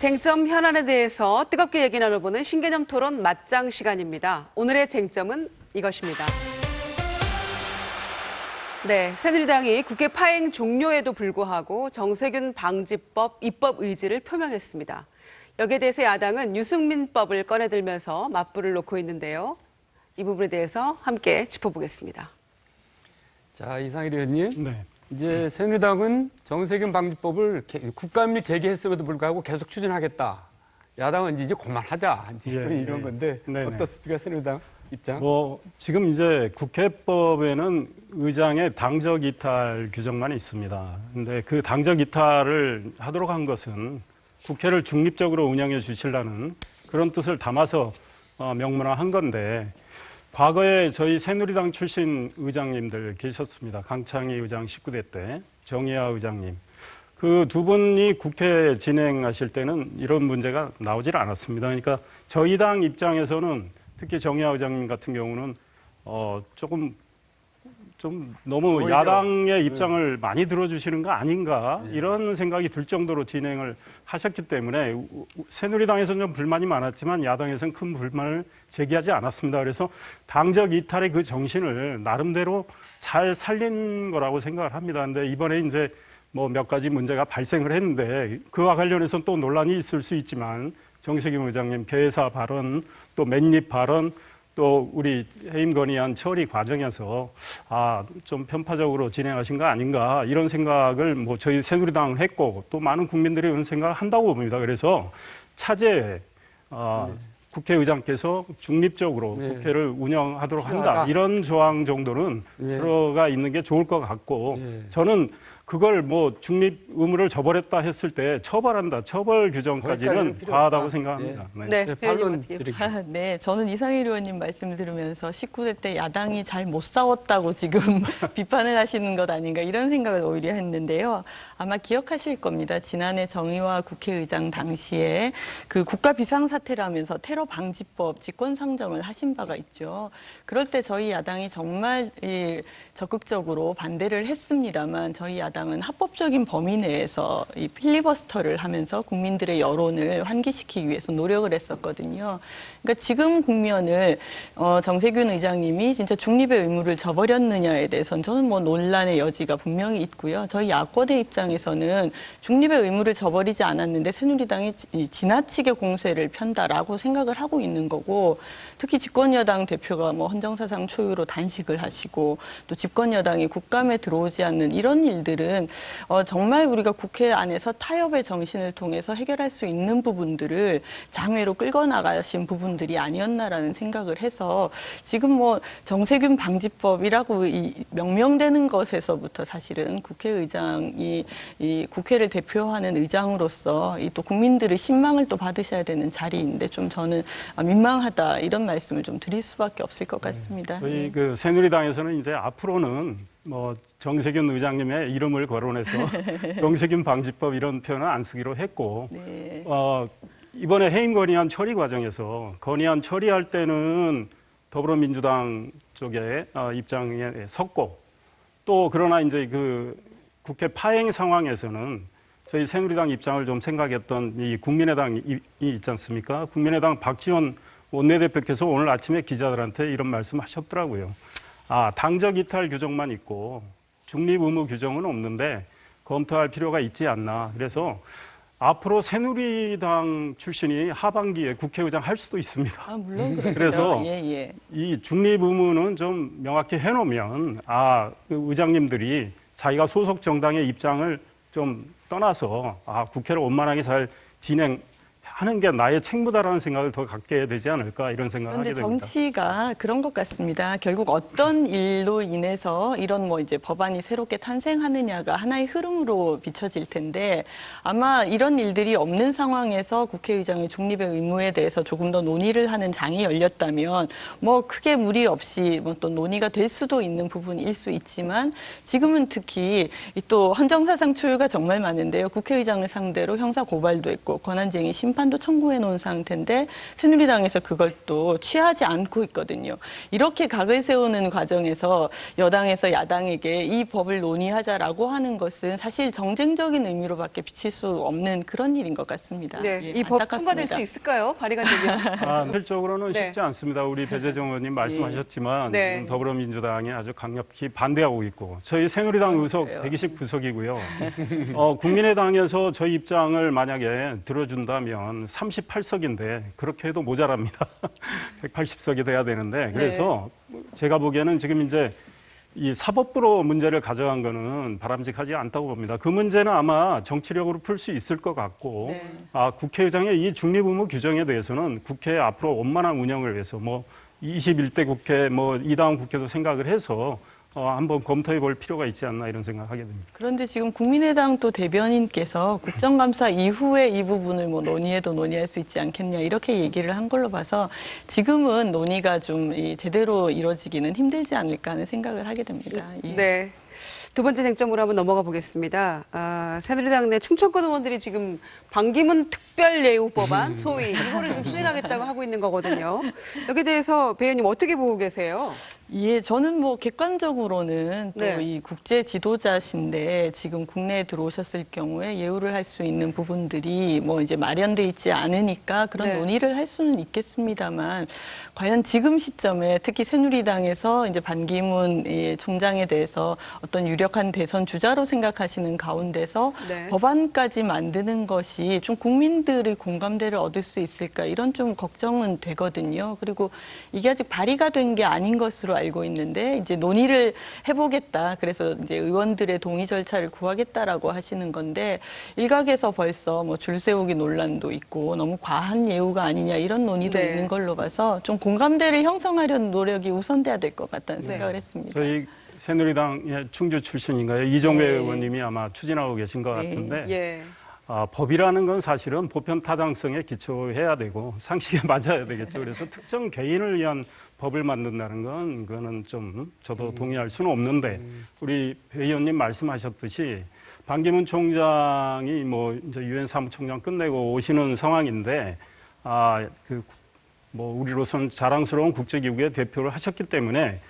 쟁점 현안에 대해서 뜨겁게 얘기 나눠보는 신개념 토론 맞짱 시간입니다. 오늘의 쟁점은 이것입니다. 네, 새누리당이 국회 파행 종료에도 불구하고 정세균 방지법 입법 의지를 표명했습니다. 여기에 대해서 야당은 유승민법을 꺼내들면서 맞불을 놓고 있는데요. 이 부분에 대해서 함께 짚어보겠습니다. 자, 이상일 의원님. 네. 이제 새누리당은 정세균 방지법을 국감일 제기했음에도 불구하고 계속 추진하겠다. 야당은 이제 그만하자. 이런 건데 어떻습니까, 새누리당 입장? 지금 이제 국회법에는 의장의 당적 이탈 규정만 있습니다. 근데 그 당적 이탈을 하도록 한 것은 국회를 중립적으로 운영해 주시려는 그런 뜻을 담아서 명문화한 건데, 과거에 저희 새누리당 출신 의장님들 계셨습니다. 강창희 의장 19대 때, 정의화 의장님. 그 두 분이 국회 진행하실 때는 이런 문제가 나오질 않았습니다. 그러니까 저희 당 입장에서는 특히 정의화 의장님 같은 경우는 좀 너무 야당의 입장을 많이 들어주시는 거 아닌가 이런 생각이 들 정도로 진행을 하셨기 때문에 새누리당에서는 좀 불만이 많았지만 야당에서는 큰 불만을 제기하지 않았습니다. 그래서 당적 이탈의 그 정신을 나름대로 잘 살린 거라고 생각을 합니다. 그런데 이번에 이제 몇 가지 문제가 발생을 했는데 그와 관련해서는 또 논란이 있을 수 있지만 정세균 의장님 개사 발언, 또 맨입 발언, 또 우리 해임 건의안 처리 과정에서 좀 편파적으로 진행하신 거 아닌가 이런 생각을 저희 새누리당은 했고 또 많은 국민들이 이런 생각을 한다고 봅니다. 그래서 차제에 국회의장께서 중립적으로 국회를 운영하도록 한다 이런 조항 정도는 들어가 있는 게 좋을 것 같고 저는 그걸 중립 의무를 저버렸다 했을 때 처벌한다, 처벌 규정까지는 과하다고 생각합니다. 네, 반론 드리겠습니다. 네, 저는 이상일 의원님 말씀을 들으면서 19대 때 야당이 잘 못 싸웠다고 지금 비판을 하시는 것 아닌가 이런 생각을 오히려 했는데요. 아마 기억하실 겁니다. 지난해 정의화 국회의장 당시에 그 국가 비상사태를 하면서 테러 방지법 직권상정을 하신 바가 있죠. 그럴 때 저희 야당이 정말 적극적으로 반대를 했습니다만 저희 야당은 합법적인 범위 내에서 이 필리버스터를 하면서 국민들의 여론을 환기시키기 위해서 노력을 했었거든요. 그러니까 지금 국면을 정세균 의장님이 진짜 중립의 의무를 저버렸느냐에 대해서는 저는 논란의 여지가 분명히 있고요. 저희 야권의 입장에서는 중립의 의무를 저버리지 않았는데 새누리당이 지나치게 공세를 편다라고 생각을 하고 있는 거고, 특히 집권여당 대표가 헌정사상 초유로 단식을 하시고 또 집권여당이 국감에 들어오지 않는 이런 일들은 정말 우리가 국회 안에서 타협의 정신을 통해서 해결할 수 있는 부분들을 장외로 끌고 나가신 부분들이 아니었나라는 생각을 해서 지금 정세균 방지법이라고 명명되는 것에서부터 사실은 국회의장이 이 국회를 대표하는 의장으로서 또 국민들의 신망을 또 받으셔야 되는 자리인데 좀 저는 민망하다 이런 말씀을 좀 드릴 수밖에 없을 것 같습니다. 저희 그 새누리당에서는 이제 앞으로는 정세균 의장님의 이름을 거론해서 정세균 방지법 이런 표현은 안 쓰기로 했고 이번에 해임 건의안 처리 과정에서 건의안 처리할 때는 더불어민주당 쪽의 입장에 섰고 또 그러나 이제 그 국회 파행 상황에서는 저희 새누리당 입장을 좀 생각했던 이 국민의당이 있지 않습니까? 국민의당 박지원 원내대표께서 오늘 아침에 기자들한테 이런 말씀하셨더라고요. 당적 이탈 규정만 있고 중립 의무 규정은 없는데 검토할 필요가 있지 않나. 그래서 앞으로 새누리당 출신이 하반기에 국회의장 할 수도 있습니다. 물론 그렇죠. 그래서 예. 이 중립 의무는 좀 명확히 해놓으면 그 의장님들이 자기가 소속 정당의 입장을 좀 떠나서 국회를 원만하게 잘 진행하는 게 나의 책무다라는 생각을 더 갖게 되지 않을까 이런 생각을 하게 됩니다. 그런데 정치가 그런 것 같습니다. 결국 어떤 일로 인해서 이런 이제 법안이 새롭게 탄생하느냐가 하나의 흐름으로 비춰질 텐데 아마 이런 일들이 없는 상황에서 국회의장의 중립의 의무에 대해서 조금 더 논의를 하는 장이 열렸다면 크게 무리 없이 또 논의가 될 수도 있는 부분일 수 있지만 지금은 특히 또 헌정사상 초유가 정말 많은데요. 국회의장을 상대로 형사 고발도 했고 권한쟁의 심판 재판도 청구해 놓은 상태인데 새누리당에서 그걸 또 취하지 않고 있거든요. 이렇게 각을 세우는 과정에서 여당에서 야당에게 이 법을 논의하자라고 하는 것은 사실 정쟁적인 의미로밖에 비칠 수 없는 그런 일인 것 같습니다. 네, 예, 이 법 안타깝습니다. 통과될 수 있을까요? 발의가 되면. 현실적으로는 네. 쉽지 않습니다. 우리 배재정 의원님 말씀하셨지만 네. 지금 더불어민주당이 아주 강력히 반대하고 있고 저희 새누리당 의석 그래요. 120구석이고요. 국민의당에서 저희 입장을 만약에 들어준다면 38석인데 그렇게 해도 모자랍니다. 180석이 돼야 되는데 그래서 제가 보기에는 지금 이제 이 사법부로 문제를 가져간 거는 바람직하지 않다고 봅니다. 그 문제는 아마 정치력으로 풀 수 있을 것 같고 네. 국회의장의 이 중립 의무 규정에 대해서는 국회 앞으로 원만한 운영을 위해서 뭐 21대 국회 뭐 이 다음 국회도 생각을 해서 한번 검토해 볼 필요가 있지 않나 이런 생각하게 됩니다. 그런데 지금 국민의당 또 대변인께서 국정감사 이후에 이 부분을 뭐 논의해도 논의할 수 있지 않겠냐 이렇게 얘기를 한 걸로 봐서 지금은 논의가 좀 제대로 이루어지기는 힘들지 않을까 하는 생각을 하게 됩니다. 예. 네. 두 번째 쟁점으로 한번 넘어가 보겠습니다. 새누리당 내 충청권 의원들이 지금 반기문 특별예우법안 소위 이거를 지금 추진하겠다고 하고 있는 거거든요. 여기에 대해서 배 의원님 어떻게 보고 계세요? 예, 저는 뭐 객관적으로는 또 네. 이 국제 지도자신데 지금 국내에 들어오셨을 경우에 예우를 할 수 있는 부분들이 뭐 이제 마련돼 있지 않으니까 그런 네. 논의를 할 수는 있겠습니다만 과연 지금 시점에 특히 새누리당에서 이제 반기문 총장에 대해서 어떤 유력한 대선 주자로 생각하시는 가운데서 네. 법안까지 만드는 것이 좀 국민들의 공감대를 얻을 수 있을까 이런 좀 걱정은 되거든요. 그리고 이게 아직 발의가 된 게 아닌 것으로 알고 있는데 이제 논의를 해보겠다. 그래서 이제 의원들의 동의 절차를 구하겠다라고 하시는 건데 일각에서 벌써 뭐 줄 세우기 논란도 있고 너무 과한 예우가 아니냐 이런 논의도 네. 있는 걸로 봐서 좀 공감대를 형성하려는 노력이 우선돼야 될 것 같다는 네. 생각을 했습니다. 저희 새누리당의 충주 출신인가요? 이종배 네. 의원님이 아마 추진하고 계신 것 네. 같은데 예. 법이라는 건 사실은 보편 타당성에 기초해야 되고 상식에 맞아야 되겠죠. 그래서 특정 개인을 위한 법을 만든다는 건 그거는 좀 저도 동의할 수는 없는데 우리 배 의원님 말씀하셨듯이 반기문 총장이 뭐 이제 유엔 사무총장 끝내고 오시는 상황인데 뭐 우리로서는 자랑스러운 국제기구의 대표를 하셨기 때문에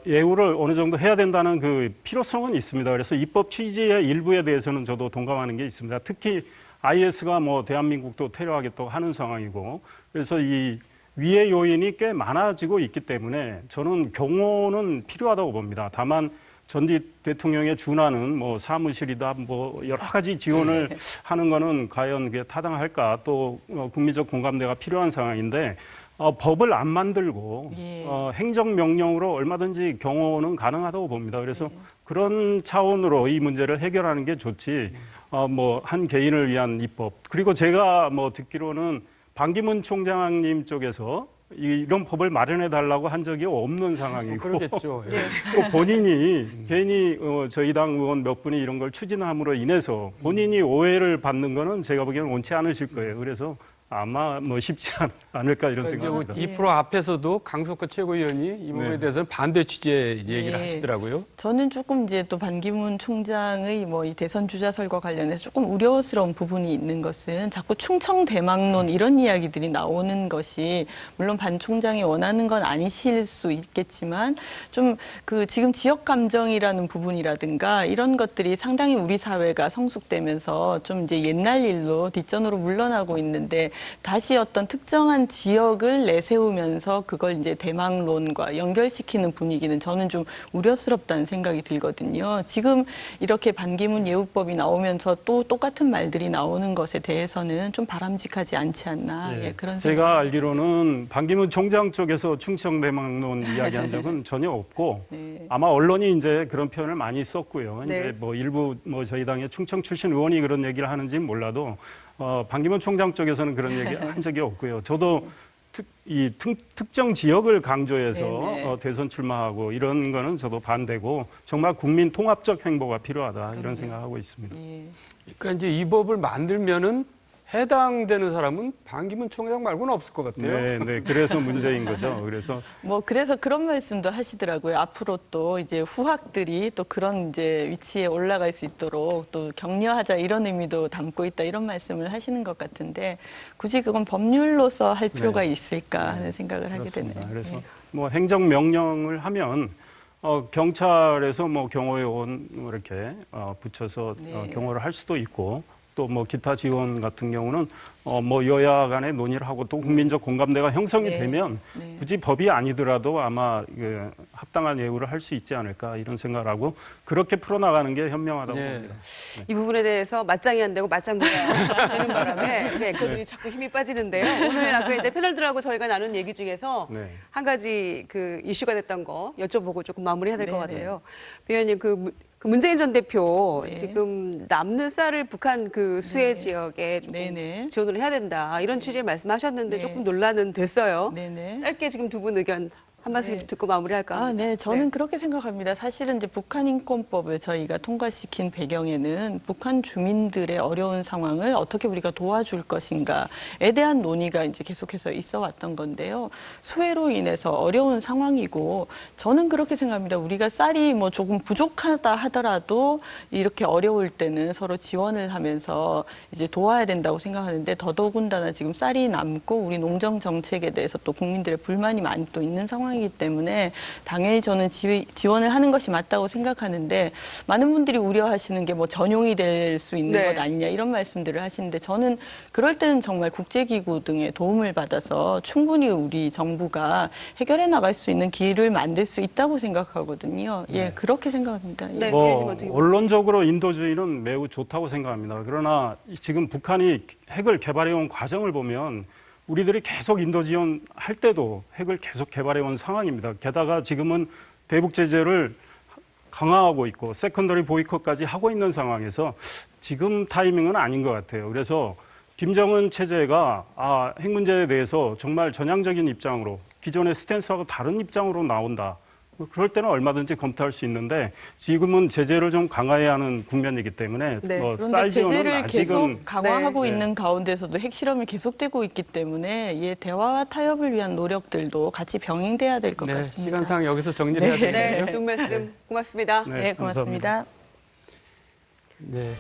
예우를 어느 정도 해야 된다는 그 필요성은 있습니다. 그래서 입법 취지의 일부에 대해서는 저도 동감하는 게 있습니다. 특히 IS가 뭐 대한민국도 테러하겠다고 하는 상황이고 그래서 이 위의 요인이 꽤 많아지고 있기 때문에 저는 경호는 필요하다고 봅니다. 다만 전직 대통령의 준하는 뭐 사무실이다 뭐 여러 가지 지원을 하는 거는 과연 그게 타당할까 또 국민적 공감대가 필요한 상황인데 법을 안 만들고 예. 행정명령으로 얼마든지 경호는 가능하다고 봅니다. 그래서 그런 차원으로 이 문제를 해결하는 게 좋지 뭐 한 개인을 위한 입법 그리고 제가 뭐 듣기로는 반기문 총장님 쪽에서 이런 법을 마련해 달라고 한 적이 없는 상황이고 그러겠죠. 예. 또 본인이 괜히 저희 당 의원 몇 분이 이런 걸 추진함으로 인해서 본인이 오해를 받는 거는 제가 보기에는 원치 않으실 거예요. 그래서 아마 뭐 쉽지 않을까 이런 생각입니다. 2% 앞에서도 강석호 최고위원이 이 부분에 네. 대해서는 반대 취지의 얘기를 네. 하시더라고요. 저는 조금 이제 또 반기문 총장의 뭐 이 대선 주자설과 관련해서 조금 우려스러운 부분이 있는 것은 자꾸 충청 대망론 이런 이야기들이 나오는 것이 물론 반 총장이 원하는 건 아니실 수 있겠지만 좀 그 지금 지역 감정이라는 부분이라든가 이런 것들이 상당히 우리 사회가 성숙되면서 좀 이제 옛날 일로 뒷전으로 물러나고 있는데 다시 어떤 특정한 지역을 내세우면서 그걸 이제 대망론과 연결시키는 분위기는 저는 좀 우려스럽다는 생각이 들거든요. 지금 이렇게 반기문 예우법이 나오면서 또 똑같은 말들이 나오는 것에 대해서는 좀 바람직하지 않지 않나 예. 그런 제가 생각. 알기로는 반기문 총장 쪽에서 충청 대망론 이야기한 적은 전혀 없고 네. 아마 언론이 이제 그런 표현을 많이 썼고요. 네. 이제 뭐 일부 뭐 저희 당의 충청 출신 의원이 그런 얘기를 하는지는 몰라도 반기문 총장 쪽에서는 그런 얘기 한 적이 없고요. 저도 특정 지역을 강조해서 네네. 대선 출마하고 이런 거는 저도 반대고 정말 국민 통합적 행보가 필요하다 이런 생각하고 있습니다. 예. 그러니까 이제 이 법을 만들면은 해당되는 사람은 반기문 총장 말고는 없을 것 같아요. 네, 네. 그래서 문제인 거죠. 그래서 그런 말씀도 하시더라고요. 앞으로 또 이제 후학들이 또 그런 이제 위치에 올라갈 수 있도록 또 격려하자 이런 의미도 담고 있다 이런 말씀을 하시는 것 같은데 굳이 그건 법률로서 할 필요가 있을까 하는 생각을 하게 되네요. 그래서 네. 뭐 행정명령을 하면 경찰에서 뭐 경호요원 이렇게 붙여서 네. 경호를 할 수도 있고 또 뭐 기타 지원 같은 경우는 뭐 여야 간에 논의를 하고 또 국민적 공감대가 형성이 네. 되면 네. 굳이 법이 아니더라도 아마 합당한 예우를 할 수 있지 않을까 이런 생각을 하고 그렇게 풀어나가는 게 현명하다고 네. 봅니다. 이 부분에 대해서 맞짱이 안 되고 맞짱구가 되는 바람에 그들이 자꾸 힘이 빠지는데요. 오늘 아까 이제 패널들하고 저희가 나눈 얘기 중에서 네. 한 가지 그 이슈가 됐던 거 여쭤보고 조금 마무리해야 될 것 네, 같아요. 위원님 그 문재인 전 대표 네. 지금 남는 쌀을 북한 그 수해 지역에 조금 네네. 지원을 해야 된다 이런 취지의 말씀하셨는데 네. 조금 논란은 됐어요. 네네. 짧게 지금 두 분 의견 한 말씀 네. 듣고 마무리할까 합니다. 네, 저는 그렇게 생각합니다. 사실은 이제 북한 인권법을 저희가 통과시킨 배경에는 북한 주민들의 어려운 상황을 어떻게 우리가 도와줄 것인가에 대한 논의가 이제 계속해서 있어 왔던 건데요. 수해로 인해서 어려운 상황이고 저는 그렇게 생각합니다. 우리가 쌀이 뭐 조금 부족하다 하더라도 이렇게 어려울 때는 서로 지원을 하면서 이제 도와야 된다고 생각하는데 더더군다나 지금 쌀이 남고 우리 농정 정책에 대해서 또 국민들의 불만이 많이 또 있는 상황 이기 때문에 당연히 저는 지원을 하는 것이 맞다고 생각하는데 많은 분들이 우려하시는 게 뭐 전용이 될 수 있는 네. 것 아니냐 이런 말씀들을 하시는데 저는 그럴 때는 정말 국제기구 등의 도움을 받아서 충분히 우리 정부가 해결해 나갈 수 있는 길을 만들 수 있다고 생각하거든요. 예, 그렇게 생각합니다. 예. 네. 위원님 어떻게 보세요? 언론적으로 인도주의는 매우 좋다고 생각합니다. 그러나 지금 북한이 핵을 개발해온 과정을 보면 우리들이 계속 인도 지원할 때도 핵을 계속 개발해온 상황입니다. 게다가 지금은 대북 제재를 강화하고 있고 세컨더리 보이콧까지 하고 있는 상황에서 지금 타이밍은 아닌 것 같아요. 그래서 김정은 체제가 핵 문제에 대해서 정말 전향적인 입장으로 기존의 스탠스하고 다른 입장으로 나온다. 그럴 때는 얼마든지 검토할 수 있는데 지금은 제재를 좀 강화해야 하는 국면이기 때문에 네. 그런데 쌀 지원은 제재를 계속 아직은 강화하고 네. 있는 가운데서도 핵실험이 계속되고 있기 때문에 예, 대화와 타협을 위한 노력들도 같이 병행돼야 될 것 네, 같습니다. 시간상 여기서 정리를 해야 네, 되는데요. 두 말씀 고맙습니다. 네, 네, 고맙습니다. 감사합니다. 네.